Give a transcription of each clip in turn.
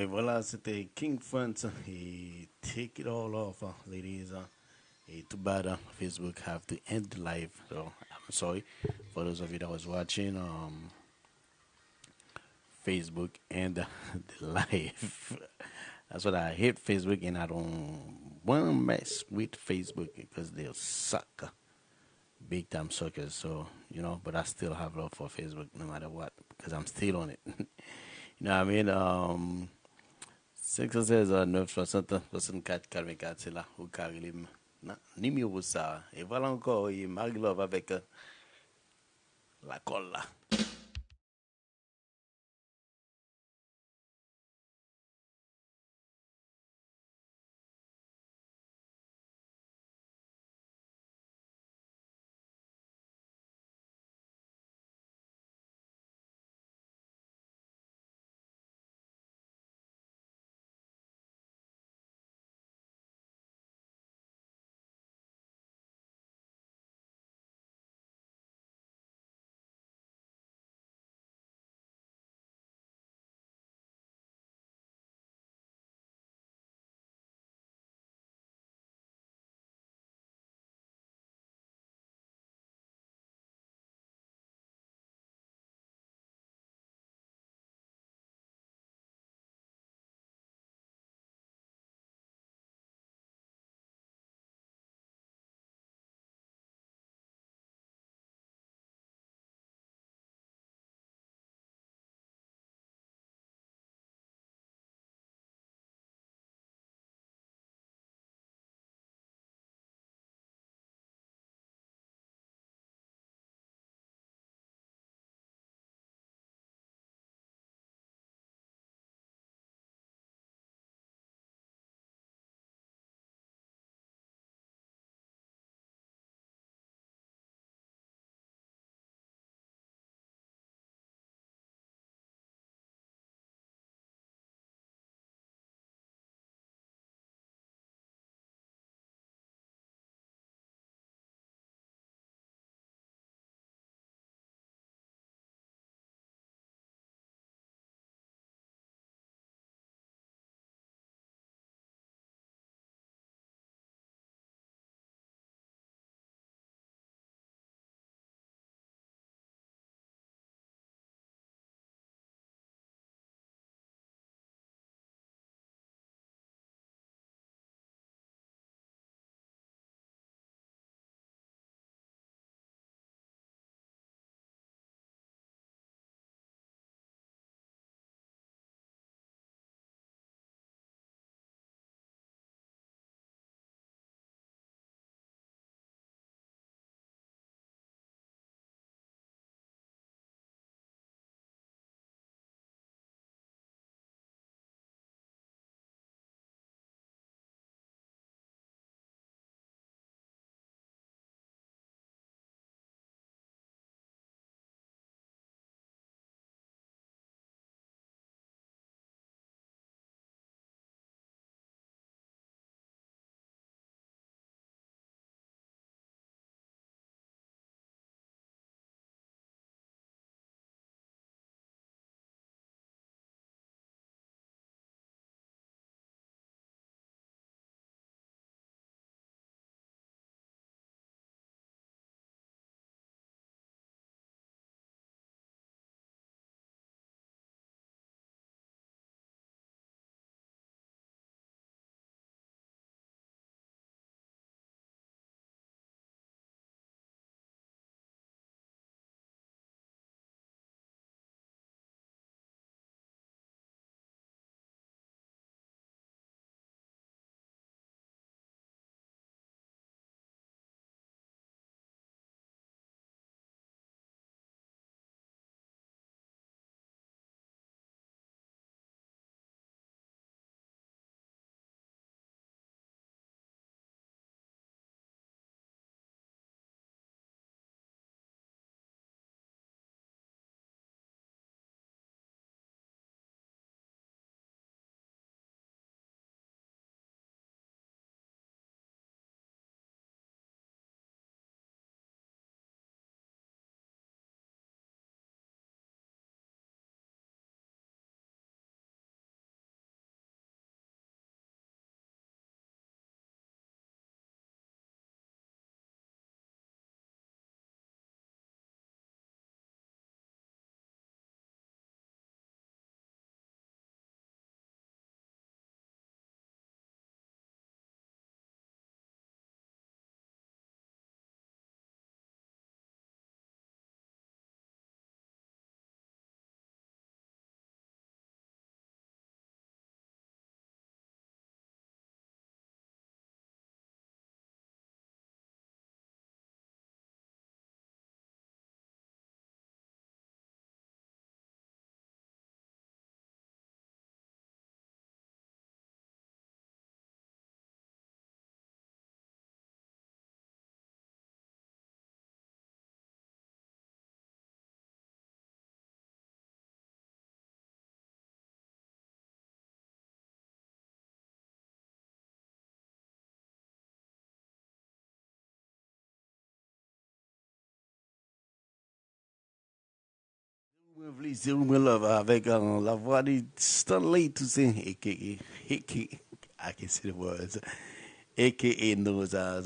voilà, c'était King Front. Et take it all off, ladies. Too bad Facebook have to end the live. So I'm sorry for those of you that was watching Facebook and the live. That's what I hate Facebook, and I don't want to mess with Facebook because they'll suck. Big time suckers. So, but I still have love for Facebook no matter what because I'm still on it. You know what I mean? 516 960 64 44, c'est là où Karim. Numéro ça. Et voilà encore, il Marie-Love avec la colle là. Plaisir, me love avec la voix de Stanley Toussaint, aka, I can see the words, aka knows as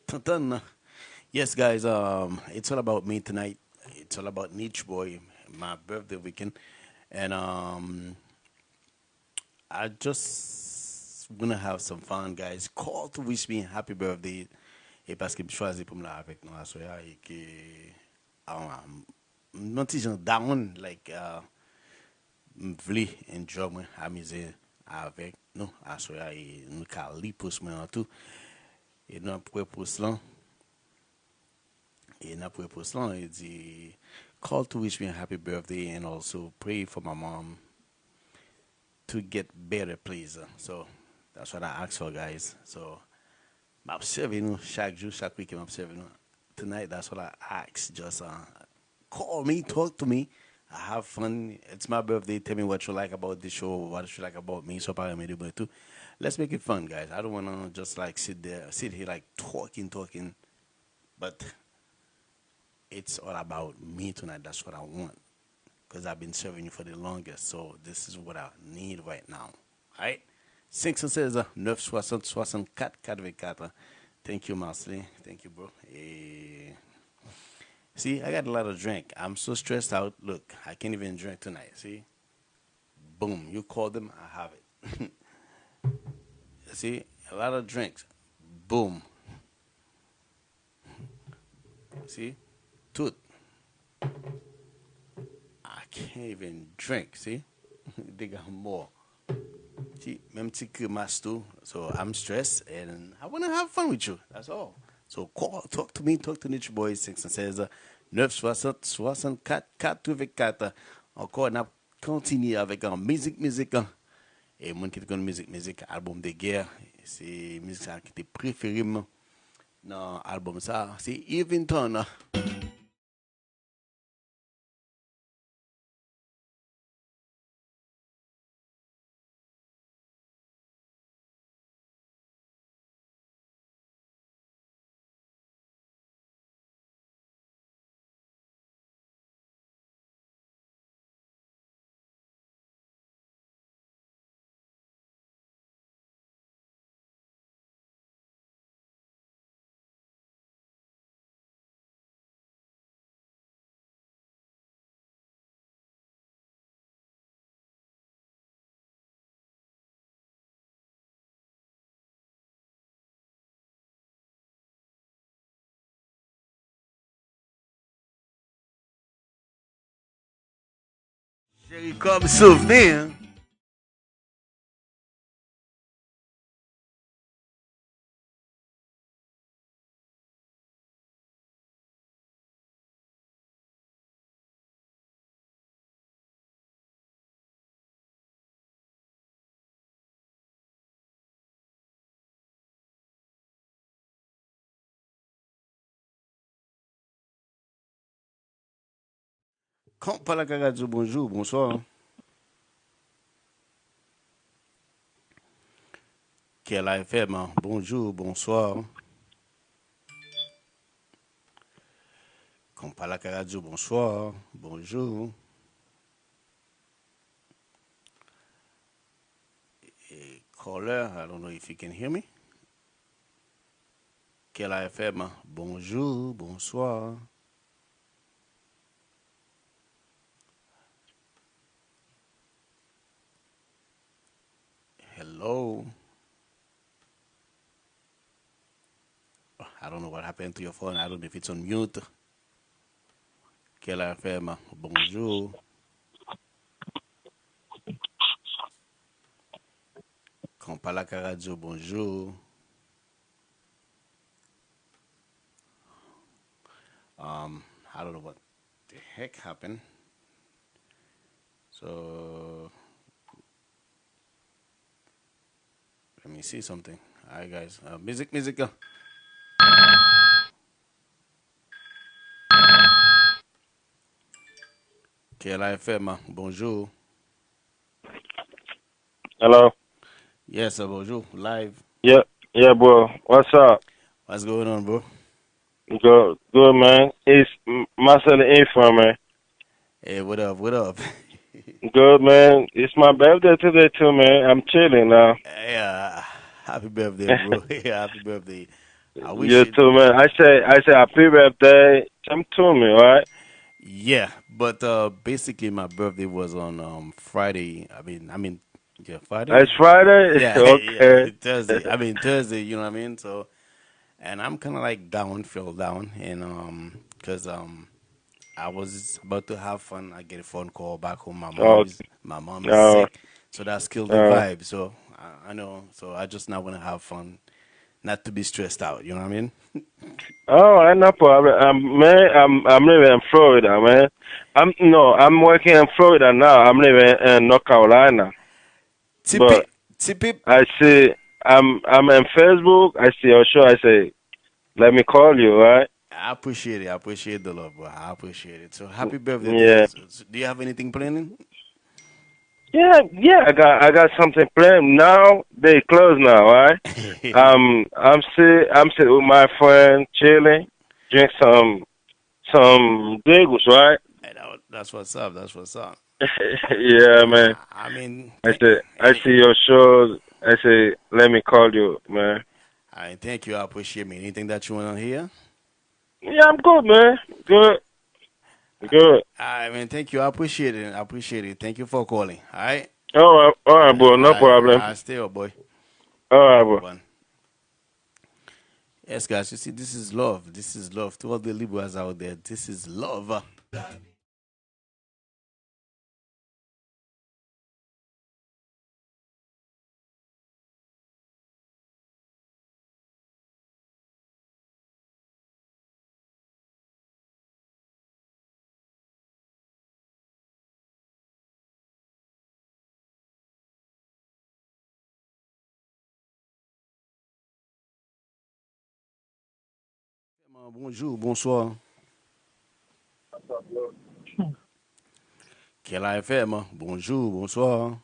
Tantan. Yes, guys, it's all about me tonight. It's all about Natureboy, my birthday weekend, and I just wanna have some fun, guys. Call to wish me happy birthday, et parce que je choisis pour me la avec nous à soir et que non petit gens down like vle enjoy moi amuser avec nous à soir et nous cali pour moi en tout et nous après pour cela et nous après pour cela il dit call to wish me a happy birthday and also pray for my mom to get better, please. So that's what I ask for, guys. So I'm observing you chaque jour, chaque week. I'm observing you. Tonight, that's what I ask. Just call me, talk to me. I have fun. It's my birthday. Tell me what you like about the show, what you like about me. So probably too. Let's make it fun, guys. I don't wanna just like sit here like talking, but it's all about me tonight. That's what I want because I've been serving you for the longest. So this is what I need right now. All right? 516 960 64 44. Thank you, Marcelin. Thank you, bro. See, I got a lot of drink. I'm so stressed out. Look, I can't even drink tonight. See? Boom. You call them, I have it. See? A lot of drinks. Boom. See? Tooth. I can't even drink. See? They got more. See, même petit que masto. So I'm stressed and I want to have fun with you. That's all. So call, talk to me, talk to Natureboy 616 960 64 44. Encore, on a continué avec musique. Et moi qui te musique, album de guerre. C'est musique qui était préférée dans l'album ça. C'est Even Turner. Chérie, comme souvenir. Quand pas la radio, bonjour, bonsoir. klrfm, bonjour, bonsoir. Quand pas la radio, bonsoir, bonjour. Caller, I don't know if you can hear me. klrfm, bonjour, bonsoir. Hello. I don't know what happened to your phone. I don't know if it's on mute. klrfm, bonjour. Quand pas la radio, bonjour. I don't know what the heck happened. So let me see something. All right, guys. Music. klrfm, bonjour. Hello. Yes, bonjour. Live. Yeah, bro. What's up? What's going on, bro? Good, man. It's Marcel the Info, man. Hey, what up? What up? Good, man. It's my birthday today, too, man. I'm chilling now. Yeah, happy birthday, bro. Yeah, happy birthday. I wish You it. too, man. I say happy birthday. Come to me, right? Yeah, but basically my birthday was on Friday. Yeah, Friday. It's Friday? Yeah, yeah, Okay. Thursday. I mean Thursday. You know what I mean? So, and I'm kind of like down, feel down, and cause I was about to have fun. I get a phone call back home. Oh, My mom is no, sick, so that's killed the no. vibe. So I know. So I just now want to have fun, not to be stressed out. You know what I mean? Oh, I no problem. Man, I'm living in Florida, man. I'm working in Florida now. I'm living in North Carolina. Tip But it, tip it. I see, I'm in Facebook. I see your show. I say, let me call you, right? I appreciate it. I appreciate the love, bro. I appreciate it. So happy birthday to you. Yeah. Do you have anything planning? Yeah. I got something planned now. They close now, right? I'm sit with my friend, chilling, drink some bagels, right? Hey, that's what's up. That's what's up. Yeah, man. I mean, I any, see your shows. I say, let me call you, man. I thank you. I appreciate me. Anything that you want to hear? Yeah, I'm good, man. Good, good. I mean, thank you. I appreciate it. I appreciate it. Thank you for calling. All right. All right, bro. No problem. I stay up, boy. All right, Have a bro. good one. Yes, guys. You see, this is love. This is love to all the Libras out there. This is love. Bonjour, bonsoir. klrfm. Bonjour, bonsoir.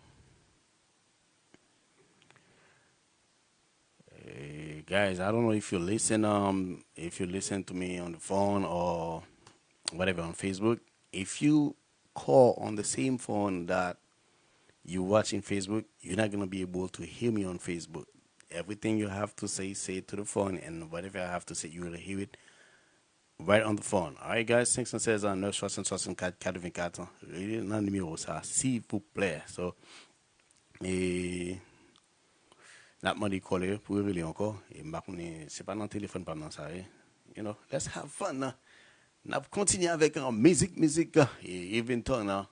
Guys, I don't know if you listen to me on the phone or whatever on Facebook. If you call on the same phone that you watching Facebook, you're not gonna be able to hear me on Facebook. Everything you have to say it to the phone, and whatever I have to say, you will hear it right on the phone. All right, guys. 516 964 44. Really, non numéro ça, s'il vous plaît. So, et n'a pas dit coller pour really encore. Et m'a c'est pas dans le téléphone, pas dans ça. You know, let's have fun. N'a continuer avec musique, et even temps.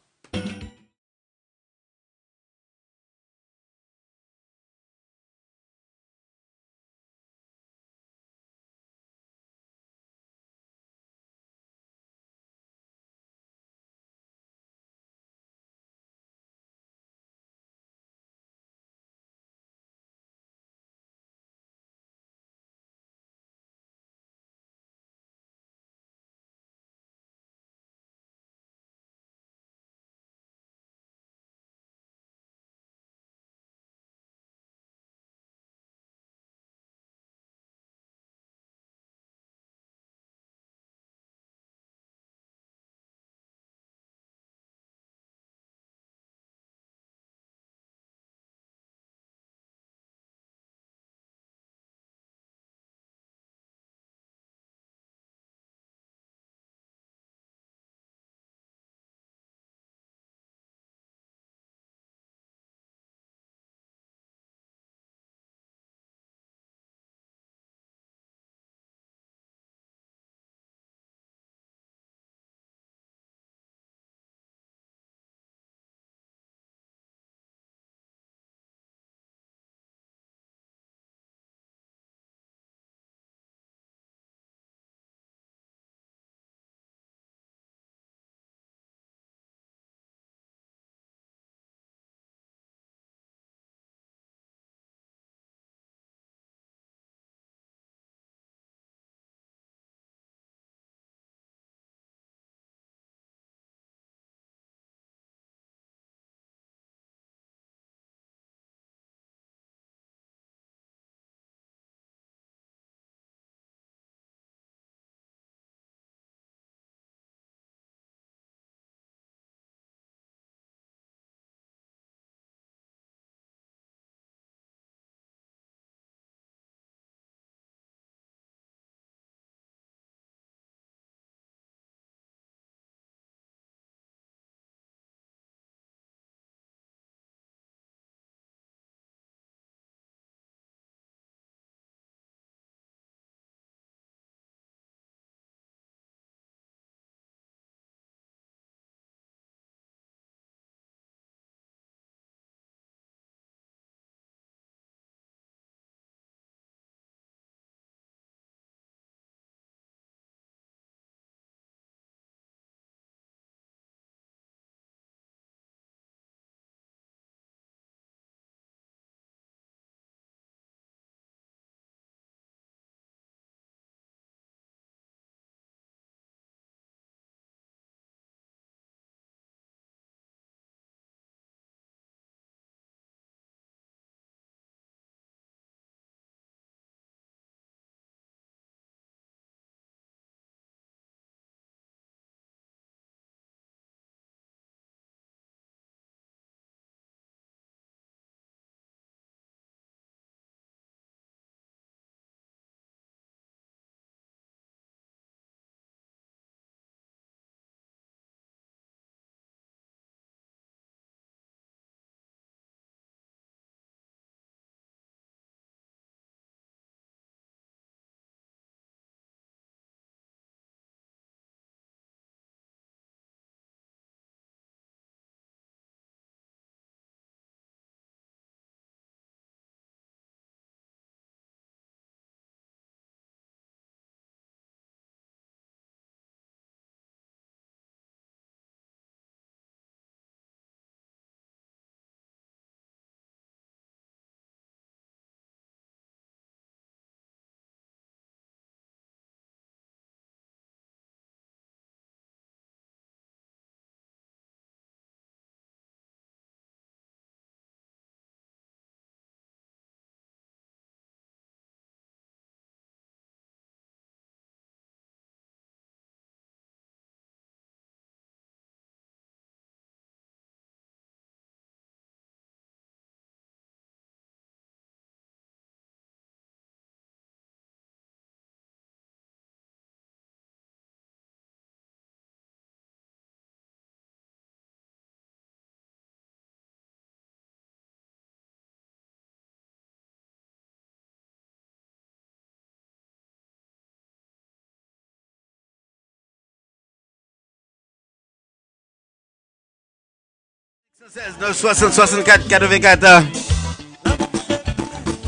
960-64-84.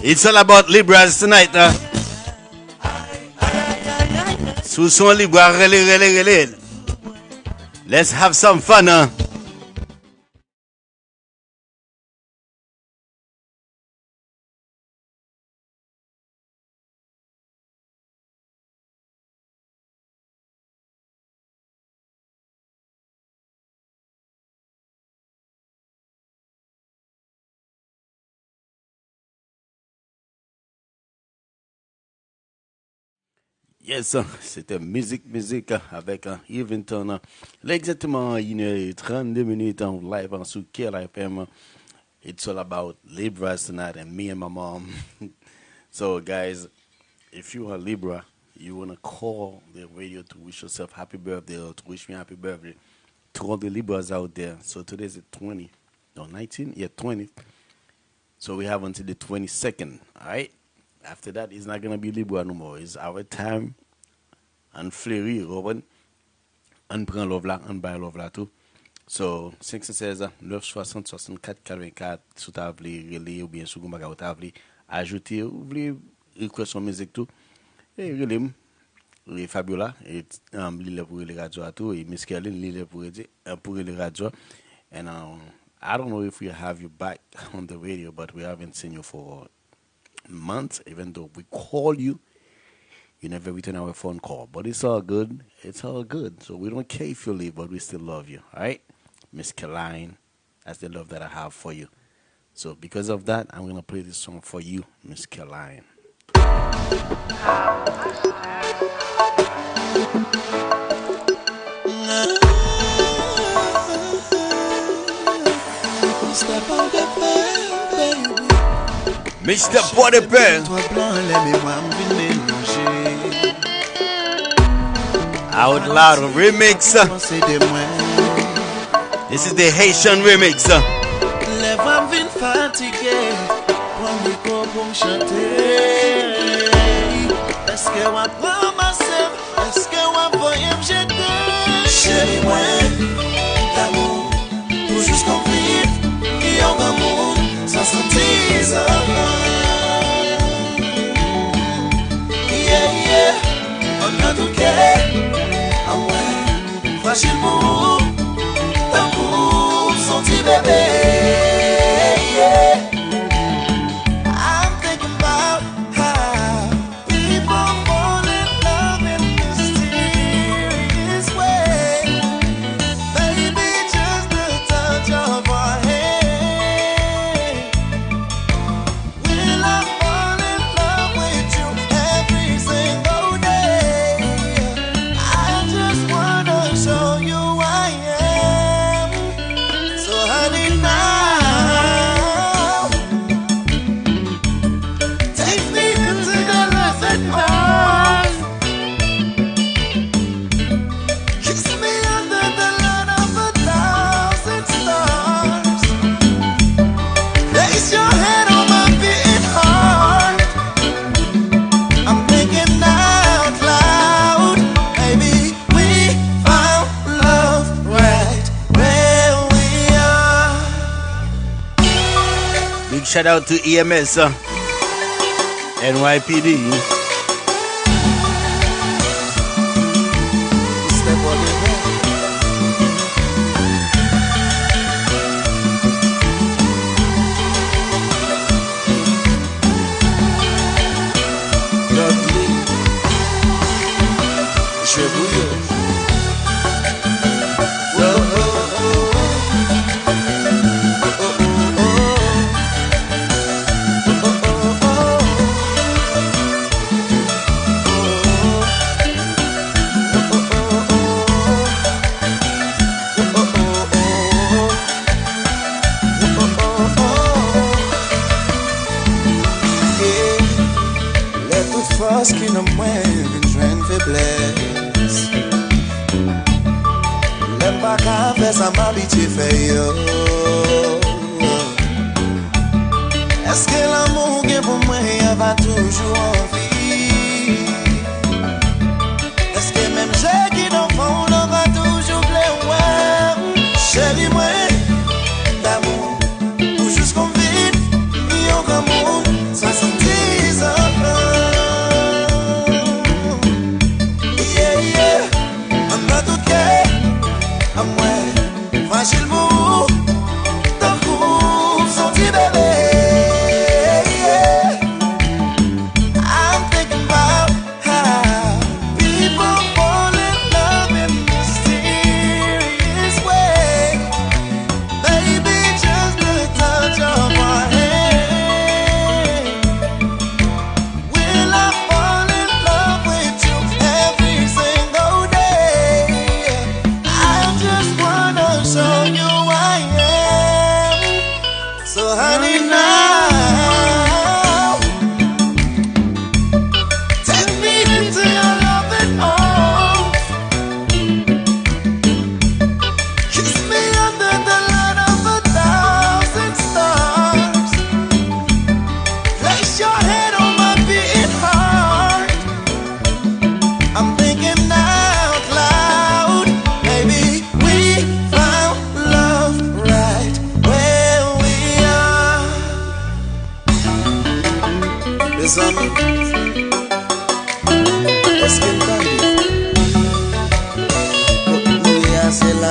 It's all about Libras tonight. Sous son Libra, relé. Let's have some fun. Yes, c'était musique avec Yves Turner. Là, exactement 1h32 minutes en live sur klrfm. It's all about Libras tonight and me and my mom. So, guys, if you are Libra, you want to call the radio to wish yourself happy birthday or to wish me happy birthday to all the Libras out there. So, today's the 20. No, 19? Yeah, 20. So, we have until the 22nd. All right? After that, it's not going to be Libra no more. It's our time. And fleurir, Robin. And prend love là, and buy love là tout. So, 516 960 64 44, sous ta vle relé ou bien sous gomba ou ta vle ajouter ou vle request son musique tout. Et relé les Fabiola et li pour les radio à tout et Miss Kelly li pour les radio. And I don't know if we have you back on the radio, but we haven't seen you for months, even though we call you. You never return our phone call, but it's all good. It's all good. So we don't care if you leave, but we still love you. All right? Miss Caroline, that's the love that I have for you. So because of that, I'm going to play this song for you, Miss Caroline. Mr. Potipin. Out loud remix. This is the Haitian remix. Facilement, d'amour, senti bébé. I'm thinking about how people fall in love in mysterious way. Maybe just the touch of our hand. Will I fall in love with you every single day? I just wanna show you I am. So honey now, take me into the lesson part. Kiss me under the light of 1,000 stars. Place your head on my beating heart. I'm thinking out loud. Maybe we found love right where we are. Big shout out to EMS, NYPD. Step on the bed. Lovely. Je bouille. Oh, oh, oh. Oh, oh, oh. Oh, oh, oh. Let the frost qui n'a moins une traîne faiblesse. L'aime pas qu'à faire ça m'habitude fait yo. Est-ce que l'amour que pour moi il va toujours en vie? Est-ce que même j'ai qui dans le fond on va toujours plaire? Ouais, chérie moi,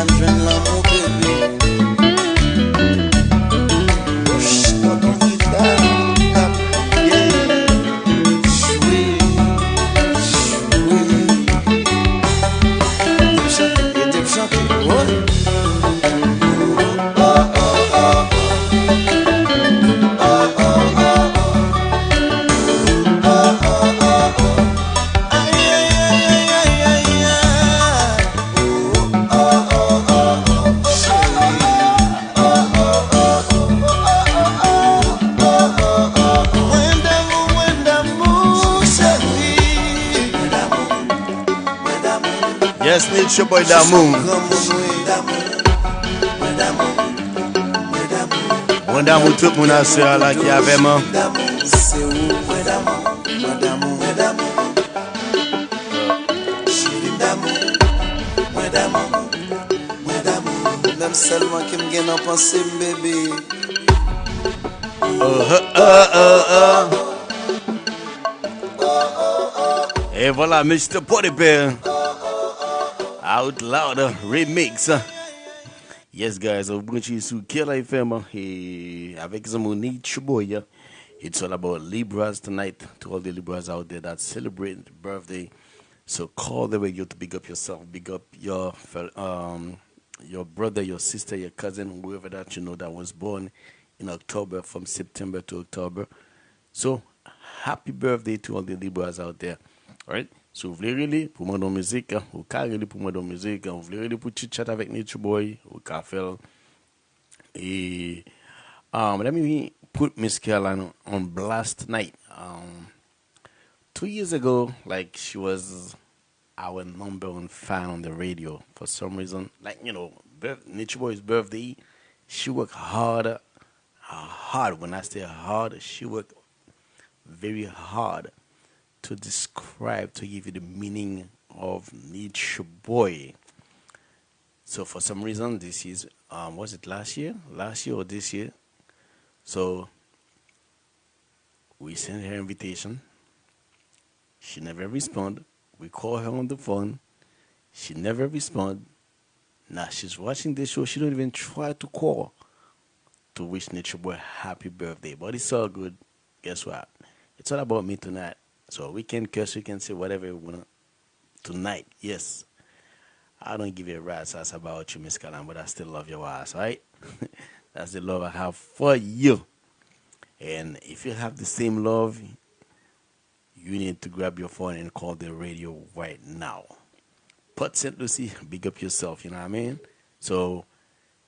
nan jwen l'amour bébé. Push, Tortuguita, tap, yeah. Jouer, jouer. Et t'es chanté, ouais. Yes, Natureboy d'amour. Bon d'amour, tout le monde a soeur là qui avait moi. C'est où, point d'amour, point d'amour, point d'amour. Chérie d'amour, point d'amour, point d'amour. Même seulement qui me gagne en pensée, bébé. Et voilà, Mr. Potipel. Out Loud Remix. Yes, guys, I'm going to sur klrfm avec some Natureboy. It's all about Libras tonight. To all the Libras out there that celebrate birthday. So call the radio to big up yourself, big up your brother, your sister, your cousin, whoever that you know that was born in October, from September to October. So happy birthday to all the Libras out there. All right? So, vous voulez really pour moi dans musique, ou ka really pour moi dans musique, vous voulez really pour chit chat avec Natureboy, ou ka faire. Et let me put Miss Caroline on blast tonight. 2 years ago, like she was our number one fan on the radio for some reason. Like Natureboy's birthday, she worked hard. Hard. When I say hard, she worked very hard to describe, to give you the meaning of Natureboy. So for some reason, this is was it last year? Last year or this year? So we sent her invitation. She never responded. We call her on the phone. She never responded. Now she's watching this show. She don't even try to call to wish Natureboy happy birthday. But it's all good. Guess what? It's all about me tonight. So we can curse, we can say whatever we want tonight. Yes. I don't give a rat's ass about you, Miss Kalam, but I still love your ass, right? That's the love I have for you. And if you have the same love, you need to grab your phone and call the radio right now. Port St. Lucie, big up yourself, you know what I mean? So,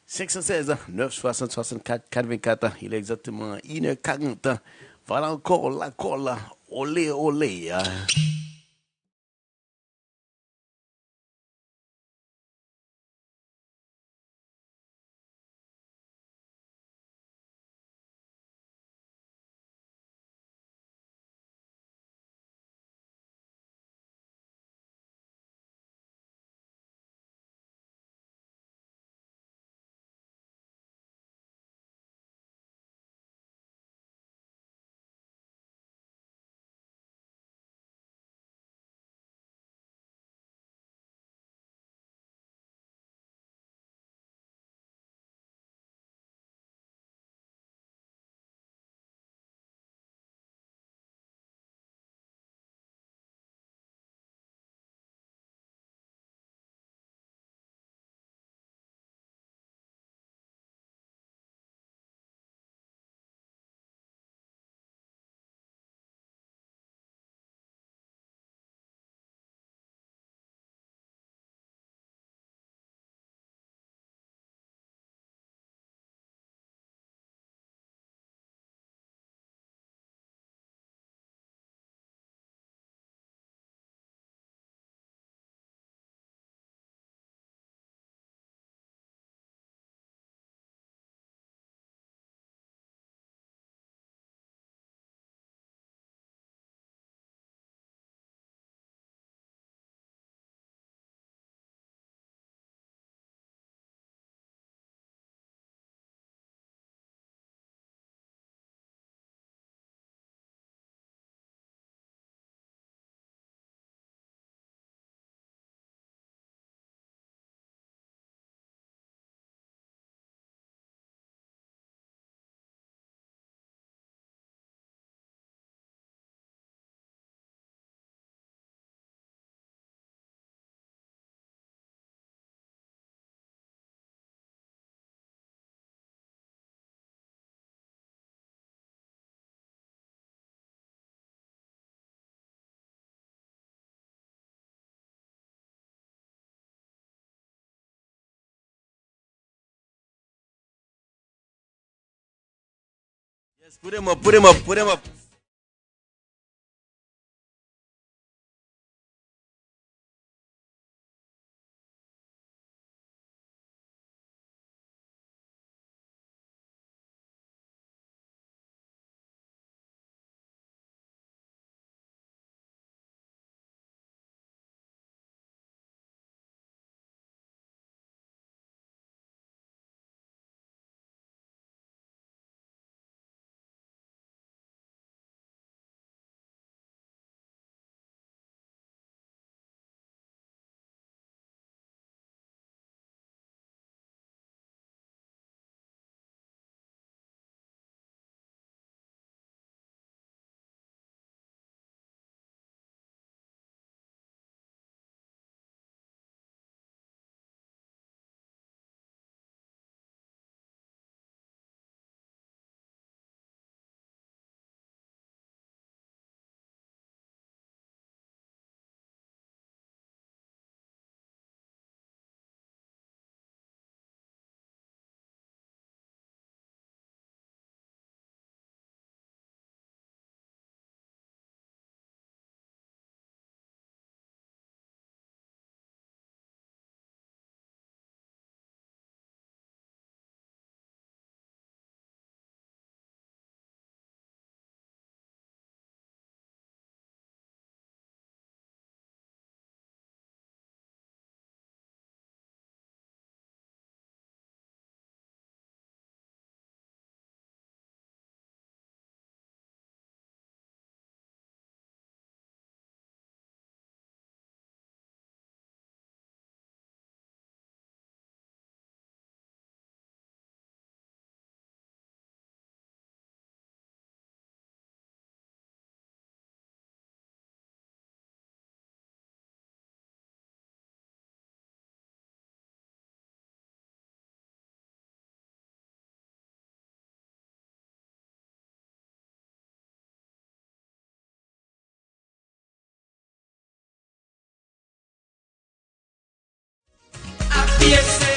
516 960 64 il est exactement 1h40. Voilà encore la colle. Olé, olé. Yes, put him up, put him up, put him up.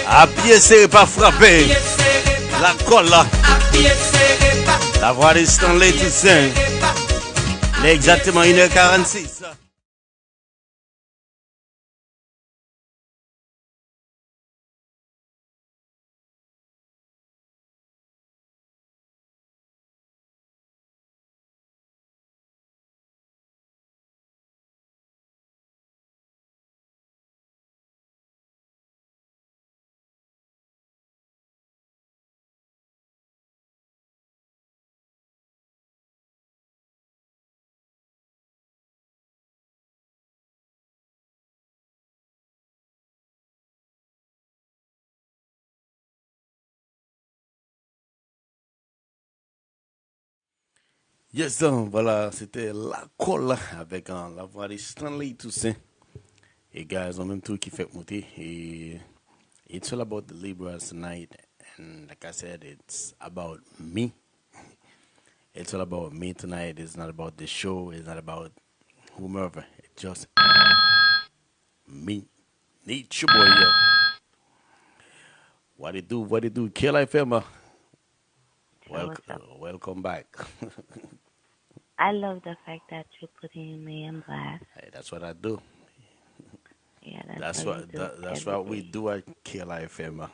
Appuyez serré, pas frappé. La colle là. La voix de Stanley Toussaint. Il est exactement 1h46. Yes, donc, voilà, c'était la colle avec la voix de Stanley Toussaint. Et guys, en même temps qui fait monter. Et it's all about the Libras tonight. And like I said, it's about me. It's all about me tonight. It's not about the show. It's not about whomever. It's just me. Natureboy, yeah. What it do? What it do? klrfm. So what's up? Welcome back. I love the fact that you're putting me in blast. Hey, that's what I do. Yeah, that's what you do That's every what we day. do at klrfm.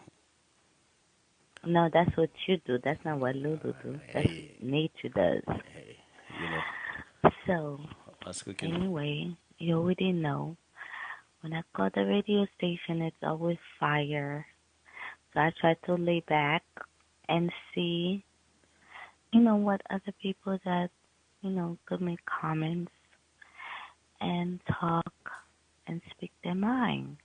No, that's what you do. That's not what Lulu do. That's what Hey, nature does. hey, you know, So what's cooking? anyway, you already know. When I call the radio station, it's always fire. So I try to lay back and see, what other people that, could make comments and talk and speak their mind.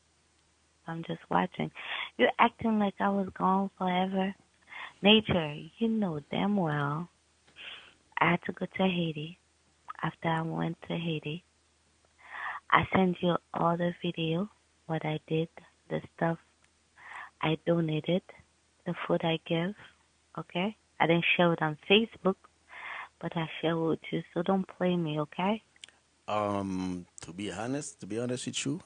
I'm just watching. You're acting like I was gone forever. Nature, you know damn well I had to go to Haiti. After I went to Haiti, I sent you all the video, what I did, the stuff I donated, the food I give, okay? I didn't share it on Facebook, but I share it with you, so don't play me, okay? To be honest with you,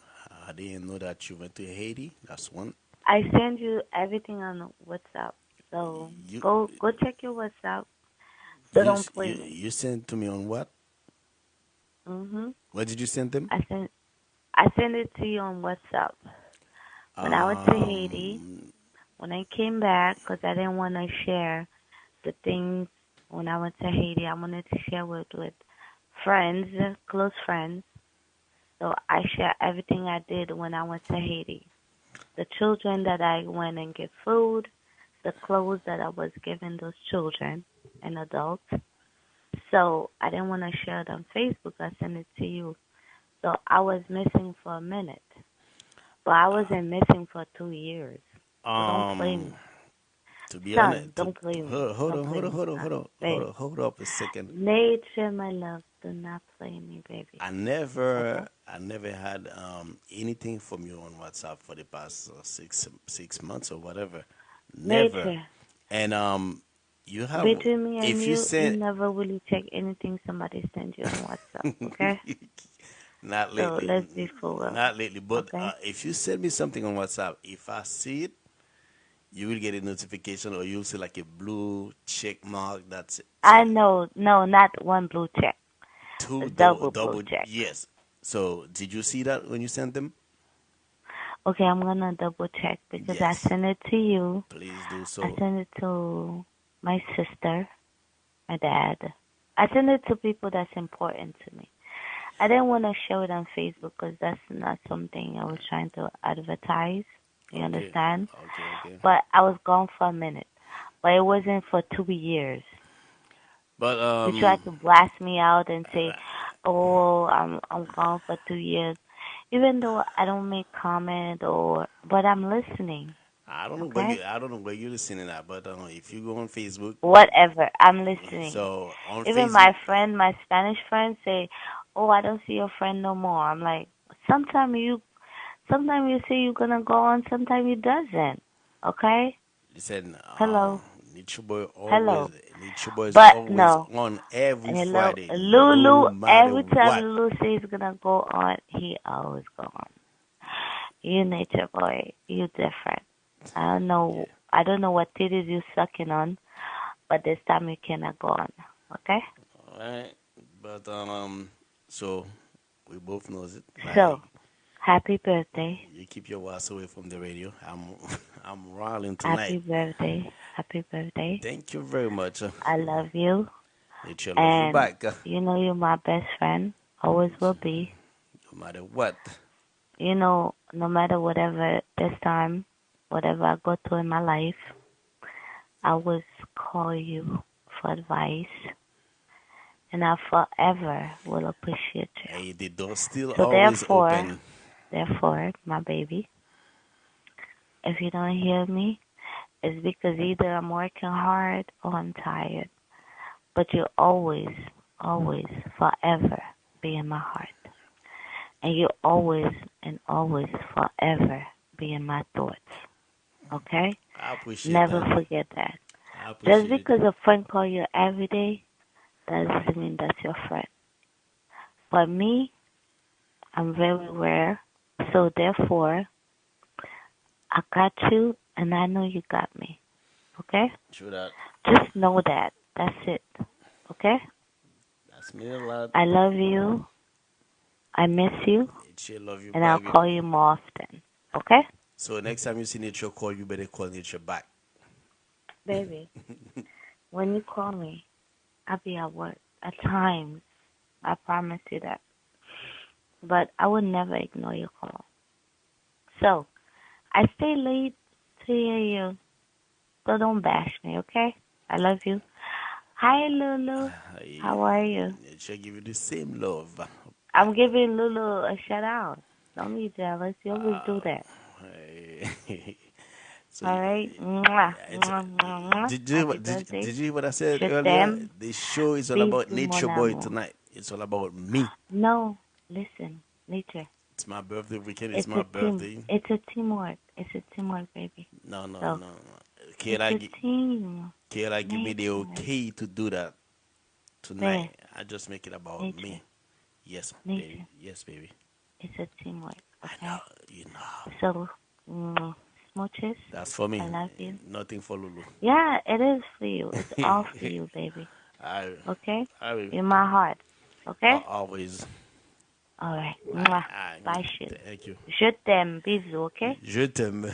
I didn't know that you went to Haiti. That's one. I send you everything on WhatsApp. So You go check your WhatsApp. So You don't s- play me. you sent to me on what? Mhm. What did you send them? I sent it to you on WhatsApp. When I went to Haiti, Um, when I came back, because I didn't want to share the things when I went to Haiti. I wanted to share with friends, close friends. So I share everything I did when I went to Haiti. The children that I went and get food, the clothes that I was giving those children and adults. So I didn't want to share it on Facebook. I sent it to you. So I was missing for a minute. But I wasn't missing for 2 years. So don't play um, me. to be honest, Son, don't play me. hold Don't on, play hold on, me, hold on, son. hold on, hold Babe. on, hold up a second. Nature, my love, do not play me, baby. Okay? I never had anything from you on WhatsApp for the past 6 months or whatever. Never. Nature. And you have Between me and if you you send never really check anything somebody sends you on WhatsApp, okay? not So lately, let's be for real, not lately. But okay? if you send me something on WhatsApp, if I see it, you will get a notification or you'll see like a blue check mark. That's it. I So know, no, not one blue check, a two double blue double check. yes. So did you see that when you sent them? Okay, I'm gonna double check because I Yes. sent it to you. Please do I so. sent it to my sister, my dad. I send it to people that's important to me. I didn't want to show it on Facebook because that's not something I was trying to advertise. You Okay. understand? Okay. Okay. But I was gone for a minute. But it wasn't for 2 years. But You tried to blast me out and say, "Oh, I'm gone for 2 years," even though I don't make comment but I'm listening. Okay, I don't know where you're listening at, but if you go on Facebook, whatever, I'm listening. so on Even Facebook, my Spanish friend say, "Oh, I don't see your friend no more." I'm like, sometimes you say you're gonna go on, sometimes you doesn't. Okay, listen, hello, hello. Nature Boy is But always no, on every hello, Friday, no Lulu. matter Every time what. Lulu says he's gonna go on, he always go on. You nature boy, you different. I don't know. Yeah. I don't know what titties you sucking on, but this time you cannot go on. Okay. All right. But so we both knows it. So Like happy birthday, you keep your ass away from the radio. I'm rolling happy tonight. birthday, happy birthday. Thank you very much. I love you, Nature love you and back. you know you're my best friend. Always will be. No matter what. You know, no matter whatever this time, whatever I go through in my life, I always call you for advice, and I forever will appreciate you. Hey, the door's still So always therefore, open. my baby, if you don't hear me, it's because either I'm working hard or I'm tired. But you always, always, forever be in my heart. And you always and always forever be in my thoughts. Okay? I appreciate Never that. forget that. I Just appreciate it. because a friend call you every day, that doesn't mean that's your friend. But me, I'm very rare. So therefore, I got you and I know you got me. Okay? True that. Just know that. That's it. Okay? That's me a lot. I love you. I miss you. Nature love you And I'll back. call you more often. Okay? So next time you see Nature call, you better call Nature back. Baby, when you call me, I'll be at work. At times. I promise you that. But I would never ignore your call. So, I stay late to hear you. So don't bash me, okay? I love you. Hi, Lulu. Hey, How are you? Nature give you the same love. I'm giving Lulu a shout out. Don't be jealous. You always do that. Hey. So All right? Mwah, it's, mwah, mwah, mwah. Happy birthday. did you hear what I said Je earlier? t'aime. The show is all about Bisous, mon Nature Boy amour. tonight. It's all about me. No, listen, nature. It's my birthday weekend. It's It's my a team. birthday. It's a teamwork. It's a teamwork, baby. No, no, So, no, no. it's a team. Can I give me the Nature. okay to do that There. tonight? I just make it about Nature. me. Yes, baby. Nature. Yes, baby. It's a teamwork, I know. okay? You know. So, smooches. That's for I me. love you. Nothing for Lulu. Yeah, it is for you. It's all for you, baby. I, Okay? I will In my heart. Okay? always. All right. Mwah. I, Bye, chérie. thank you. Je t'aime. Bisous, ok? Je t'aime.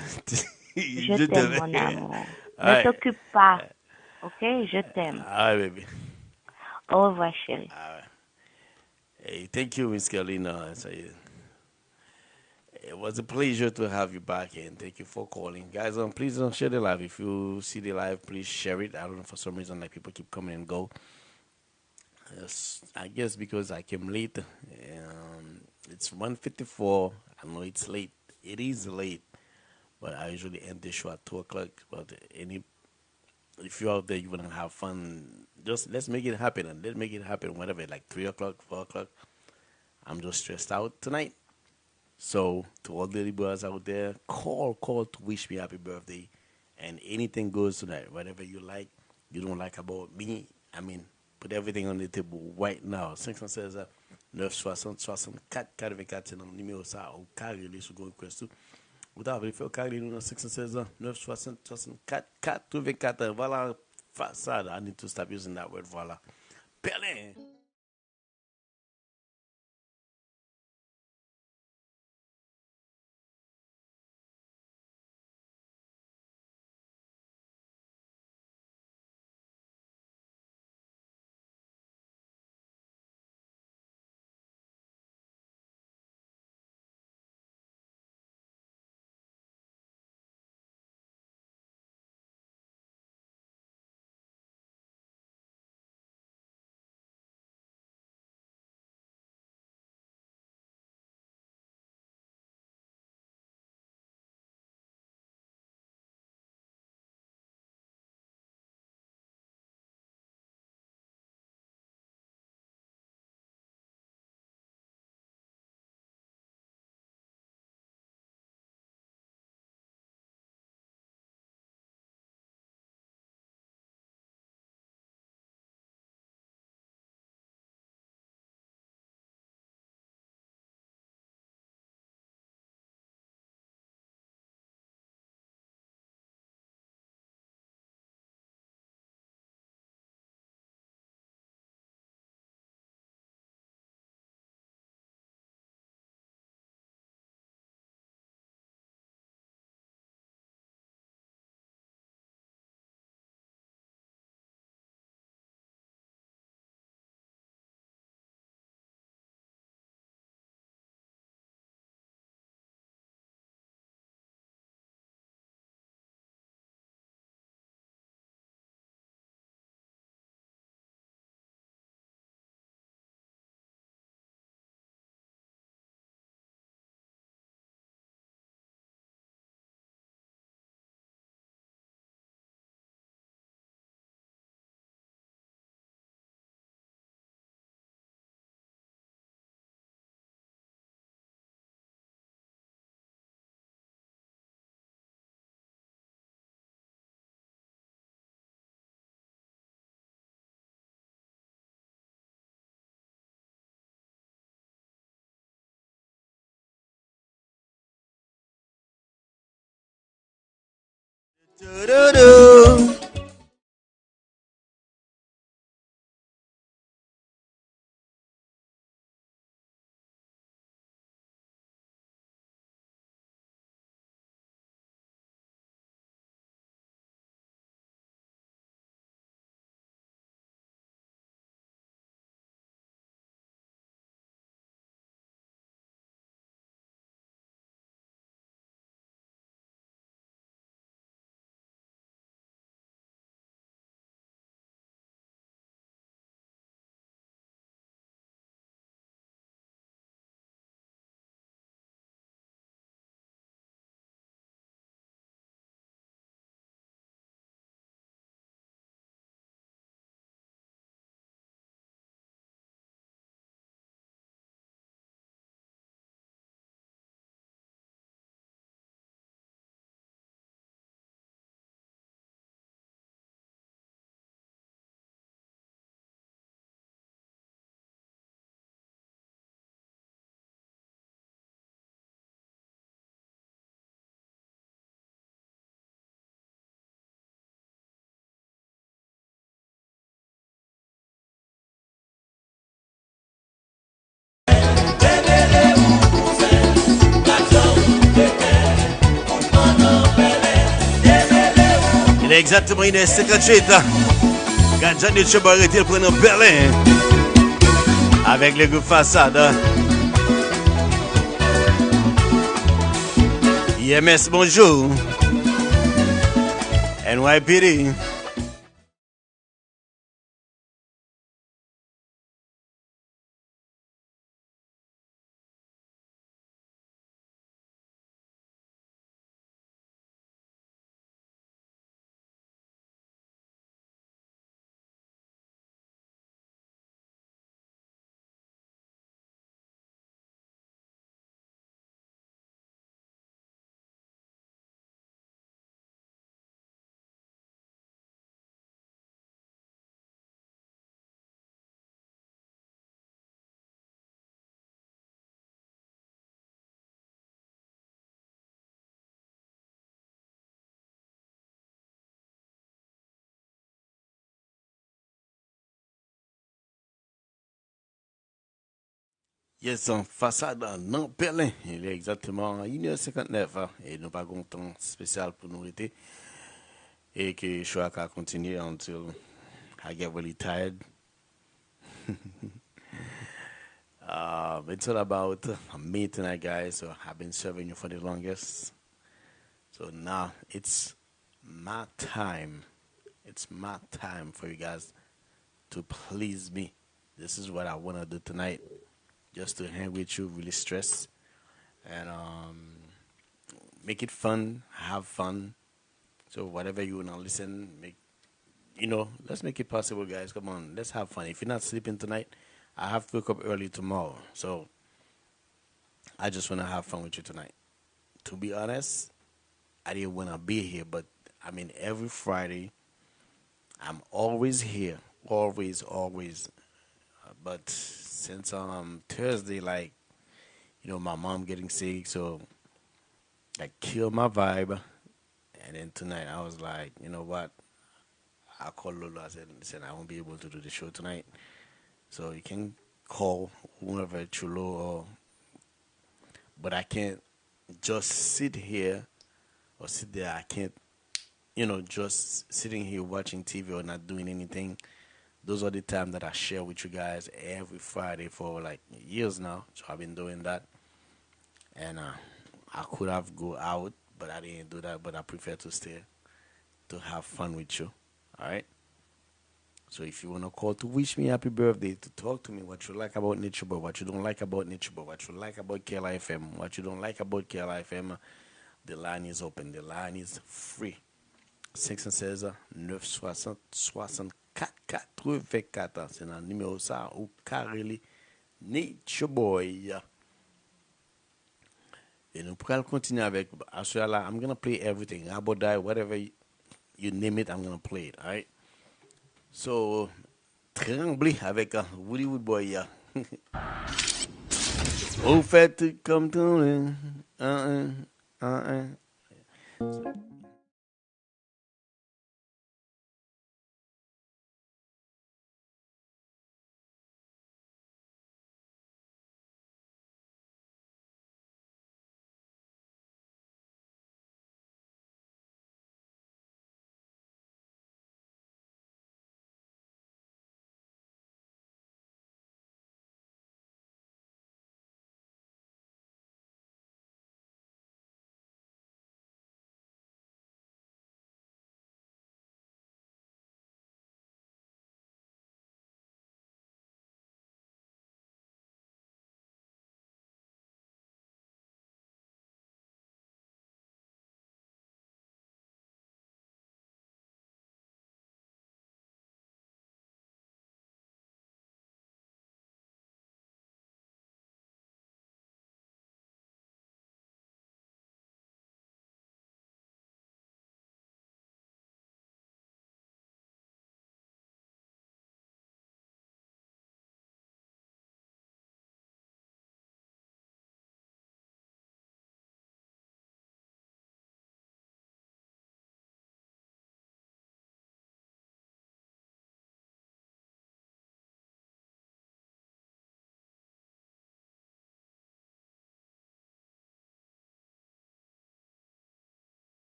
Je Je t'aime, t'aime. mon amour. All Ne right. t'occupe pas. Ok? Je t'aime. All right, baby. Au revoir, chérie. All right. Hey, thank you, Miss Carolina. It was a pleasure to have you back, and thank you for calling, guys. Please don't share the live. If you see the live, please share it. I don't know, for some reason, like, people keep coming and go. Yes, I guess because I came late. It's 1:54. I know it's late. It is late, but I usually end the show at 2 o'clock. But any if you're out there, you wanna have fun, just let's make it happen, and let's make it happen. Whatever, like 3 o'clock, 4 o'clock. I'm just stressed out tonight. So to all the Libras out there, call to wish me happy birthday, and anything goes tonight. Whatever you like, you don't like about me. I mean, put everything on the table right now. 516 960 64 84 c'est le numéro ça au carré les secondes questions. Vous avez fait au carré nous 516 960 64 84. Voilà, façade. I need to stop using that word. Voilà. Pelin. Do-do-do. Il est exactement 1h58. Quand Natureboy était pour nous Berlin avec le groupe Façade. IMS, bonjour. NYPD. Yes, en façade non Berlin. Il est exactement 1h59. Et nous pas de temps spécial pour nous arrêter. Et que je vais continuer until I get really tired. It's all about me tonight, guys. So I've been serving you for the longest. So now it's my time. It's my time for you guys to please me. This is what I want to do tonight. Just to hang with you, really stress. And make it fun, have fun. So whatever you wanna listen, let's make it possible, guys. Come on, let's have fun. If you're not sleeping tonight, I have to wake up early tomorrow. So I just wanna have fun with you tonight. To be honest, I didn't wanna be here, but I mean every Friday I'm always here, always, always. But since Thursday, like my mom getting sick, so that killed my vibe. And then tonight I was like, you know what? I called Lolo. I said, listen, I won't be able to do the show tonight. So you can call whoever Chulo but I can't just sit here or sit there. I can't, just sitting here watching TV or not doing anything. Those are the times that I share with you guys every Friday for like years now. So I've been doing that. And I could have go out, but I didn't do that. But I prefer to stay to have fun with you. All right. So if you wanna call to wish me happy birthday, to talk to me what you like about Natureboy, what you don't like about Natureboy, what you like about klrfm, what you don't like about klrfm, the line is open. The line is free. 516 960 64 84. C'est dans le numéro ça ou carrément Natureboy. Et nous pourrons continuer avec là. I'm gonna play everything. About that, whatever you name it, I'm gonna play it. Alright. So tremblé avec Hollywood Boy. Au fait, comme ton. Un, un.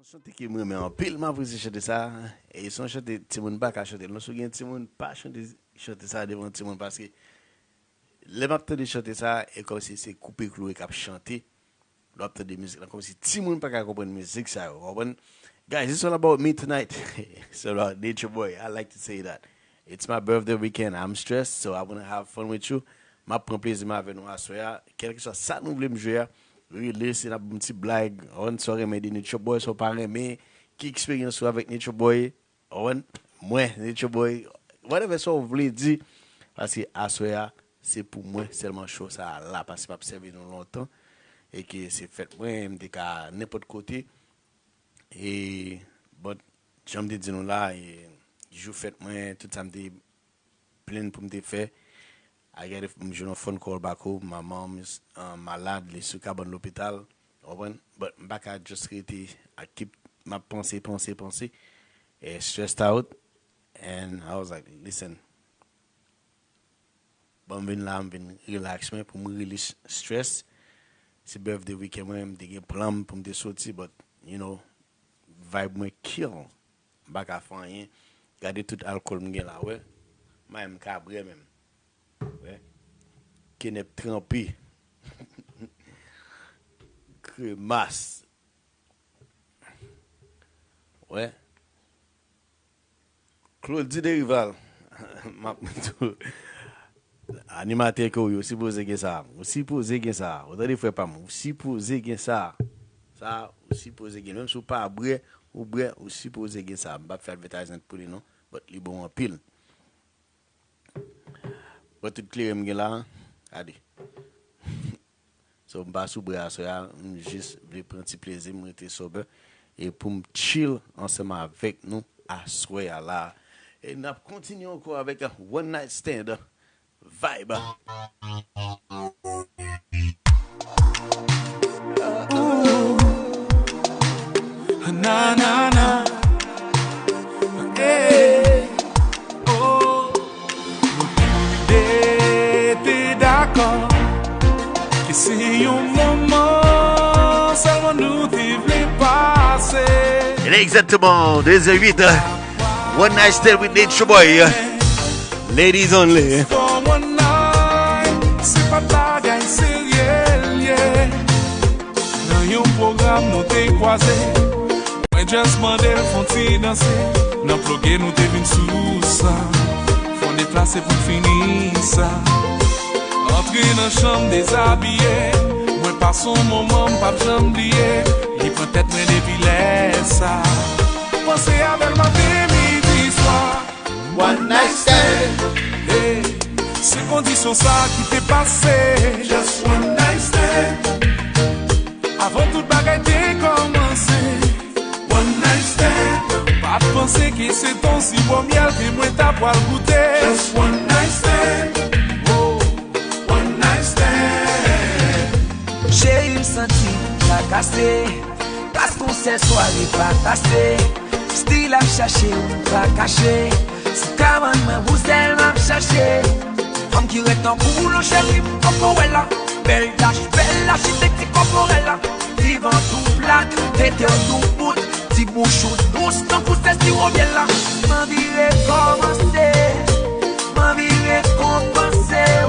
Chante qui me met en pile, m'a apprécié chanter ça. Et son chanter, Timon pas qu'à chanter. Non, souviens Timon pas chanter ça devant Timon parce que les m'entend de chanter ça et comme si c'est coupé cloué qu'a chanter. L'autre de musique comme si Timon pas qu'à comprendre musique ça. Comprendre? Guys, it's all about me tonight. It's about Natureboy. I like to say that. It's my birthday weekend. I'm stressed, so I want to have fun with you. Ma prend plaisir avec nous à soir. Quel que soit ça nous voulons jouer. Really, c'est une petite blague. On soirée mais des Natureboy sont pas mais qui expérience avec Natureboy. On moi Natureboy whatever ça vous voulez dire parce que à soir c'est pour moi seulement chose ça là parce que pas servir nous longtemps et que c'est fait moi m'était qu'à n'importe côté et bon j'aime te dire nous là et je fait moi tout ça me plein pour me faire. I get a phone call back home. My mom is malade, les sous cabane l'hôpital. But back I just really, I keep my pensée, stressed out. And I was like, listen, bon, vin là, vin relax, mais pour me release stress. C'est birthday weekend, moi, me des plan pour me sortir, but, you know, vibe me kill. Back à faire rien. Garder tout alcool me là, ouais. Même cabré même. Ouais. Qui n'est trempé. Crémasse. Ouais. Claude dit des rival. Animateur que vous aussi posé que ça. Aussi posé que ça. Vous avez fait pas moi. Aussi posé que ça. Ça aussi posé que même si pas bré ou bré aussi posé que ça. Pas faire advertisement pour lui non. But li bon en pile. But tout clair me là. Allez. So m'pas sous bras so ya juste voulais prendre petit plaisir me rester sobre et pour me chill ensemble avec nous à soir là. Et n'a continué encore avec un one night stand vibe. Na na na. Hey. Oh. T'es d'accord que c'est un moment seulement nous devons passer. Il est exactement 2h08. One night stand with Natureboy. Ladies only. For one night, c'est pas bagaille sérieux, yeah. Dans un programme nous t'es croisé. Moi just mandé font t'y danser. Dans bloqué nous t'es venu sous ça. Font déplacer pour finir ça. Entrer dans la chambre déshabillé. Moi passe un moment, pas jamais oublié. Il peut être moins dévilé ça. Pensez avec ma midi soir. One night stand. Hey, c'est condition ça qui t'est passé. Just one night stand. Avant toute bagaille t'est commencé. One night stand. Pas de penser que c'est ton si bon miel que moi t'as pas le goûter. Just one night stand. Oh, one night stand. J'ai eu senti la casser. Parce qu'on sait soirée pas casser. Style à chercher ou pas cacher. Sous cabane, vous elle m'a cherché. Homme qui reste en boulot, chérie, corporella. Belle architecte corporella. Vivant tout plat, tête tout bout. Petit bouchon douce, quand vous êtes si revient là. Ma vie est commencée. Ma vie est compensée.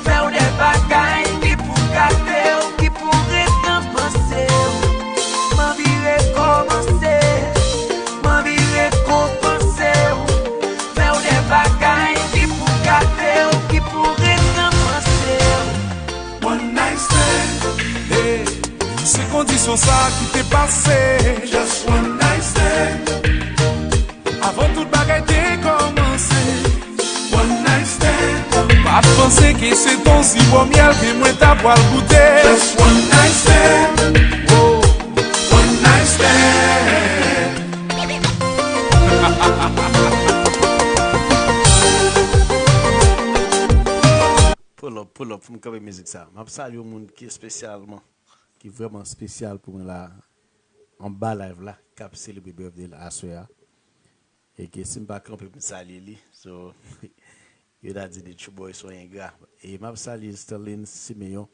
Faire des bagailles qui pour garder ou qui pour récompenser. Ma vie est commencée. Ma vie est compensée. Faire des bagailles qui pour garder ou qui pour récompenser. One night stand. Hey, c'est condition ça qui t'est passé. Just one night stand. Avant toute bagaille t'est commencé. One night stand. Pas de penser que c'est ton si bon miel que moi t'as pas le goûter. Just one night stand. Oh, one night stand. Pull up, pour me cover musique ça. Je salue un monde qui est spécialement, qui est vraiment spécial pour moi là, en bas live là, qui a célébré birthday là à soir. Et qui si je ne pas camper pour saluer lui, so il a dit que les boys sont ingrats. Et je salue Sterling Simeon,